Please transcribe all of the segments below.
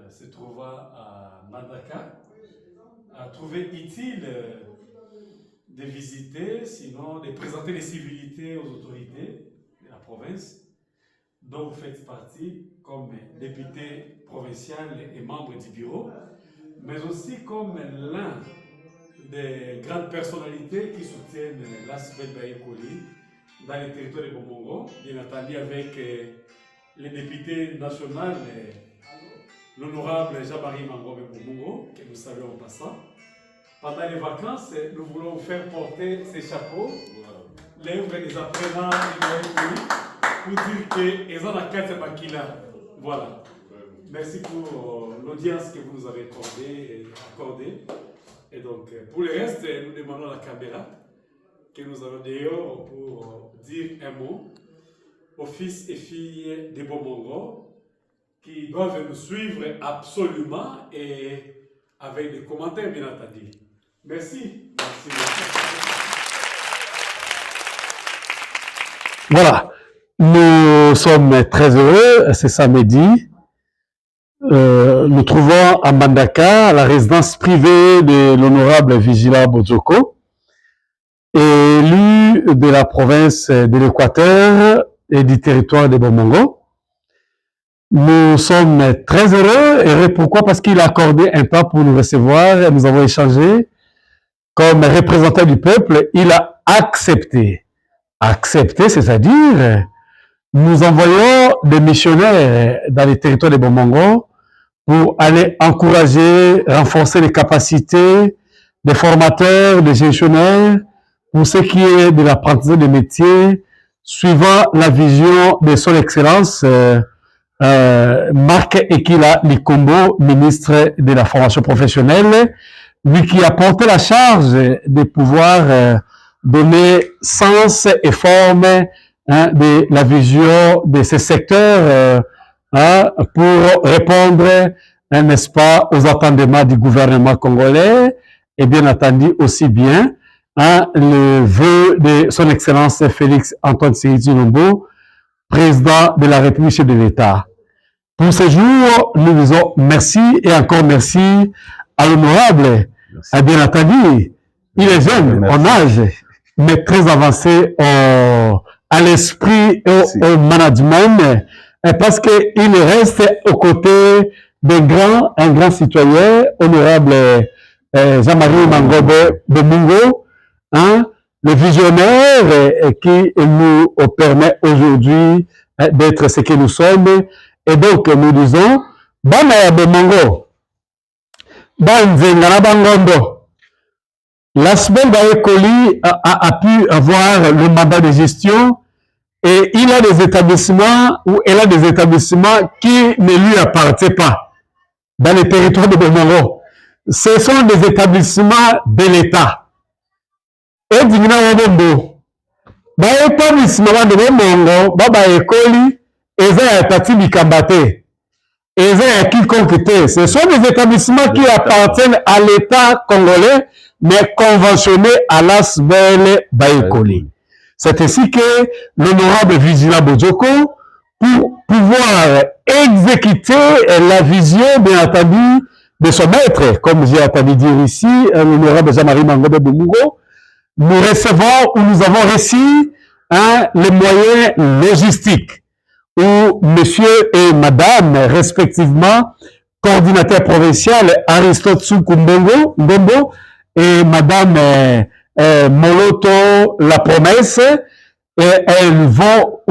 se trouvant à Mbandaka, a trouvé utile de visiter, sinon de présenter les civilités aux autorités de la province, dont vous faites partie comme député provincial et membre du bureau, mais aussi comme l'un des grandes personnalités qui soutiennent l'Asbel Baye-Koli dans les territoires de Bomongo, bien entendu avec le député national, l'honorable Jean-Marie Mangobe Bomongo, que nous saluons en passant. Pendant les vacances, nous voulons vous faire porter ces chapeaux, l'œuvre des apprenants de Baye-Koli, pour dire que ils ont la carte Makila. Voilà. Merci pour l'audience que vous nous avez accordée. Et donc, pour le reste, nous demandons à la caméra que nous allons dehors pour dire un mot aux fils et filles de Bomongo qui doivent nous suivre absolument et avec des commentaires, bien entendu. Merci. Voilà. Nous sommes très heureux, c'est samedi. Nous trouvons à Mbandaka, à la résidence privée de l'honorable Vigila Bozoko, élu de la province de l'Équateur et du territoire de Bomongo. Nous sommes très heureux. Pourquoi? Parce qu'il a accordé un temps pour nous recevoir. Nous avons échangé comme représentant du peuple. Il a accepté. Accepté, c'est-à-dire, nous envoyons des missionnaires dans les territoires de Bomongo pour aller encourager, renforcer les capacités des formateurs, des gestionnaires, pour ce qui est de l'apprentissage des métiers, suivant la vision de son Excellence Marc Ekila Likombo, ministre de la formation professionnelle, lui qui a porté la charge de pouvoir donner sens et forme de la vision de ces secteurs pour répondre, n'est-ce pas, aux attendements du gouvernement congolais et bien entendu aussi bien le vœu de son Excellence Félix Antoine Tshisekedi Tshilombo, président de la République, chef de l'État. Pour ce jour, nous disons merci et encore merci à l'honorable. Bien entendu, il est jeune en âge, mais très avancé à l'esprit et au management, parce qu'il reste aux côtés un grand citoyen, honorable Jean-Marie Mangobe Bomongo, le visionnaire qui nous permet aujourd'hui d'être ce que nous sommes. Et donc, nous disons, Bana Bomongo, Banzenga Bangondo, l'Asbel Baye-Koli a pu avoir le mandat de gestion et il a des établissements ou elle a des établissements qui ne lui appartiennent pas dans les territoires de Bomongo. Ce sont des établissements de l'État. Et Dingina Wabombo, établissement de Bomongo, Baye-Koli, Eza ya Tati Bikambate, Eza ya quiconque te. Ce sont des établissements qui appartiennent à l'État congolais, mais conventionnés à l'Asbel Baye-Koli. C'est ainsi que l'honorable Vigila Bozoko, pour pouvoir exécuter la vision, bien entendu, de son maître, comme j'ai entendu dire ici, l'honorable Jean-Marie Mangobe Bomongo, nous recevons ou nous avons reçu les moyens logistiques où monsieur et madame, respectivement, coordinateur provincial Aristote Soukou Ngombo et madame Moloto La Promesse, et ils vont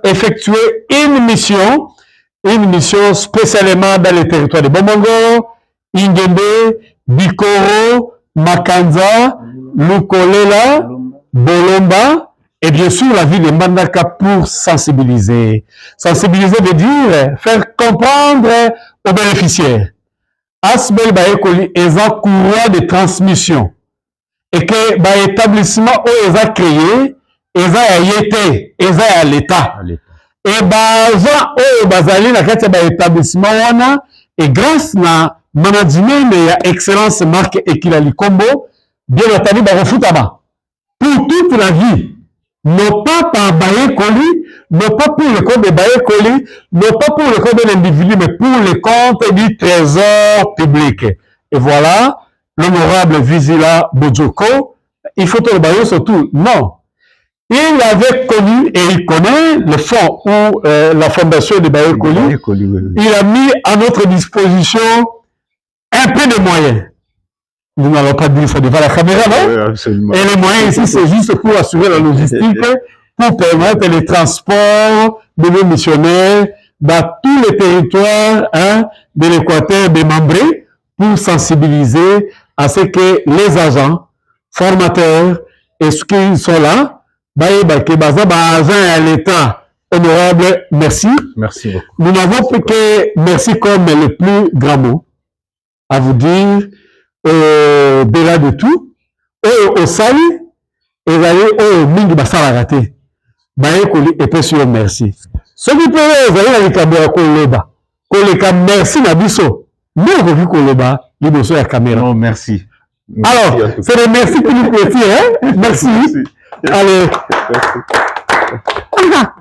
effectuer une mission spécialement dans les territoires de Bomongo, Ingembe, Bikoro, Makanza, Lukolela, Bolomba, et bien sûr la ville de Mbandaka pour sensibiliser. Sensibiliser veut dire faire comprendre aux bénéficiaires. Asbel Baye-Koli est un courant de transmission. Et que l'établissement où ils ont créé, ils ont été, ils ont à l'État. Et gens où bazali na kati ya établissement wana, et grâce na management de excellence Marc Ekila Likombo, bien entendu, refutaba. Pour toute la vie. Non pas par Baye-Koli, non pas pour le compte de Baekoli, non pas pour le compte de l'individu, mais pour le compte du trésor public. Et voilà, l'honorable Vizila Bojoko, il faut le bailler surtout. Non. Il avait connu et il connaît le fonds ou la fondation de Baekoli. Il a mis à notre disposition un peu de moyens. Nous n'allons pas dire ça devant la caméra, non? Oui, absolument. Et les moyens ici, c'est juste pour assurer la logistique, pour permettre les transports de nos missionnaires dans tous les territoires de l'Équateur démembrés pour sensibiliser à ce que les agents, formateurs, et ceux qui sont là, à l'État. Honorable, merci. Merci beaucoup. Nous n'avons plus que merci comme le plus grand mot à vous dire au-delà de tout, au salut, et d'aller au mingi basala raté. Baekoli et puis sur merci. Ce qui peut aller dans les caméras Koloba, Koleka merci Nabiso. Nous revu Koloba, liboso la caméra. Non, merci. Alors, c'est le merci que nous pouvons dire, hein? Merci. Merci. Allez. Merci.